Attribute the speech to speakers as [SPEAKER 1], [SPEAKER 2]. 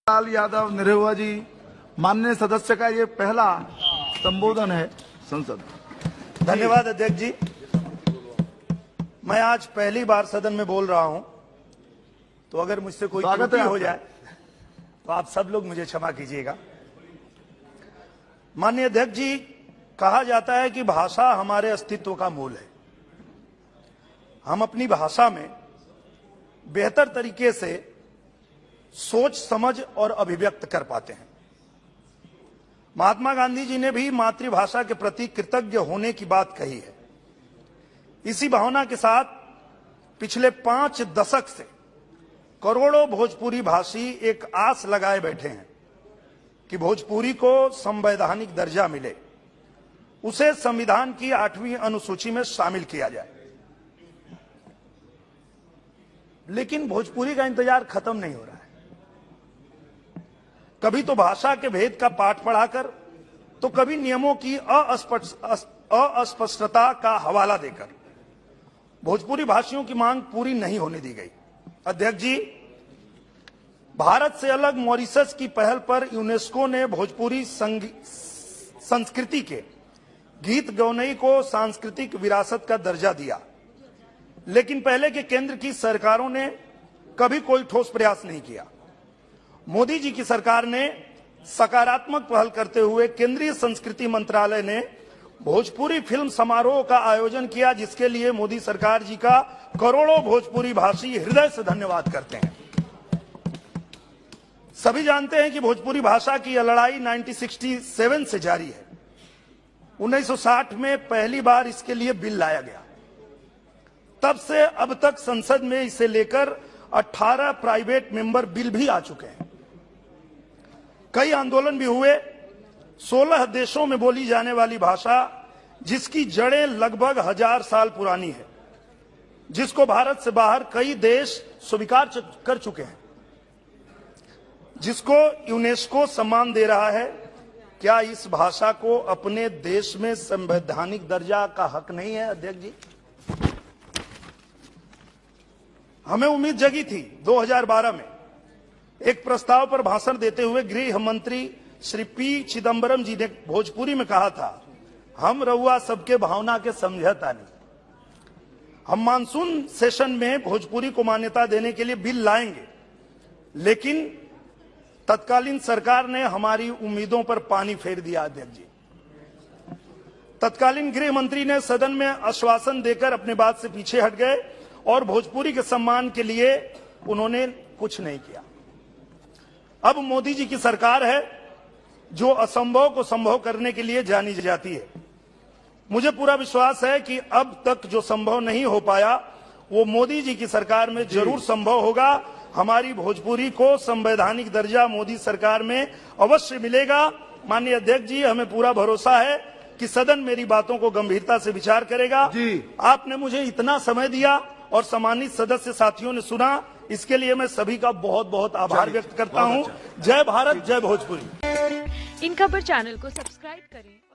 [SPEAKER 1] लाल यादव निरहुआ जी, माननीय सदस्य का ये पहला संबोधन है संसद।
[SPEAKER 2] धन्यवाद अध्यक्ष जी। मैं आज पहली बार सदन में बोल रहा हूं, तो अगर मुझसे कोई त्रुटि हो जाए तो आप सब लोग मुझे क्षमा कीजिएगा। माननीय अध्यक्ष जी, कहा जाता है कि भाषा हमारे अस्तित्व का मूल है। हम अपनी भाषा में बेहतर तरीके से सोच समझ और अभिव्यक्त कर पाते हैं। महात्मा गांधी जी ने भी मातृभाषा के प्रति कृतज्ञ होने की बात कही है। इसी भावना के साथ पिछले 5 दशक से करोड़ों भोजपुरी भाषी एक आस लगाए बैठे हैं कि भोजपुरी को संवैधानिक दर्जा मिले, उसे संविधान की 8वीं अनुसूची में शामिल किया जाए। लेकिन भोजपुरी का इंतजार खत्म नहीं हो रहा है। कभी तो भाषा के भेद का पाठ पढ़ाकर, तो कभी नियमों की अस्पष्टता का हवाला देकर भोजपुरी भाषियों की मांग पूरी नहीं होने दी गई। अध्यक्ष जी, भारत से अलग मॉरिशस की पहल पर यूनेस्को ने भोजपुरी संस्कृति के गीत गौनई को सांस्कृतिक विरासत का दर्जा दिया, लेकिन पहले के केंद्र की सरकारों ने कभी कोई ठोस प्रयास नहीं किया। मोदी जी की सरकार ने सकारात्मक पहल करते हुए केंद्रीय संस्कृति मंत्रालय ने भोजपुरी फिल्म समारोह का आयोजन किया, जिसके लिए मोदी सरकार जी का करोड़ों भोजपुरी भाषी हृदय से धन्यवाद करते हैं। सभी जानते हैं कि भोजपुरी भाषा की यह लड़ाई 1967 से जारी है। 1960 में पहली बार इसके लिए बिल लाया गया। तब से अब तक संसद में इसे लेकर 18 प्राइवेट मेंबर बिल भी आ चुके हैं। कई आंदोलन भी हुए। 16 देशों में बोली जाने वाली भाषा, जिसकी जड़ें लगभग 1000 साल पुरानी है, जिसको भारत से बाहर कई देश स्वीकार कर चुके हैं, जिसको यूनेस्को सम्मान दे रहा है, क्या इस भाषा को अपने देश में संवैधानिक दर्जा का हक नहीं है? अध्यक्ष जी, हमें उम्मीद जगी थी 2012 में एक प्रस्ताव पर भाषण देते हुए गृह मंत्री श्री पी चिदंबरम जी ने भोजपुरी में कहा था, हम रउआ सबके भावना के समझता नहीं। हम मानसून सेशन में भोजपुरी को मान्यता देने के लिए बिल लाएंगे, लेकिन तत्कालीन सरकार ने हमारी उम्मीदों पर पानी फेर दिया। अध्यक्ष जी, तत्कालीन गृह मंत्री ने सदन में आश्वासन देकर अपने बात से पीछे हट गए और भोजपुरी के सम्मान के लिए उन्होंने कुछ नहीं किया। अब मोदी जी की सरकार है जो असंभव को संभव करने के लिए जानी जाती है। मुझे पूरा विश्वास है कि अब तक जो संभव नहीं हो पाया वो मोदी जी की सरकार में जरूर संभव होगा। हमारी भोजपुरी को संवैधानिक दर्जा मोदी सरकार में अवश्य मिलेगा। माननीय अध्यक्ष जी, हमें पूरा भरोसा है कि सदन मेरी बातों को गंभीरता से विचार करेगा। आपने मुझे इतना समय दिया और सम्मानित सदस्य साथियों ने सुना, इसके लिए मैं सभी का बहुत बहुत आभार व्यक्त करता हूं। जय भारत, जय भोजपुरी।
[SPEAKER 3] इन खबर चैनल को सब्सक्राइब करें।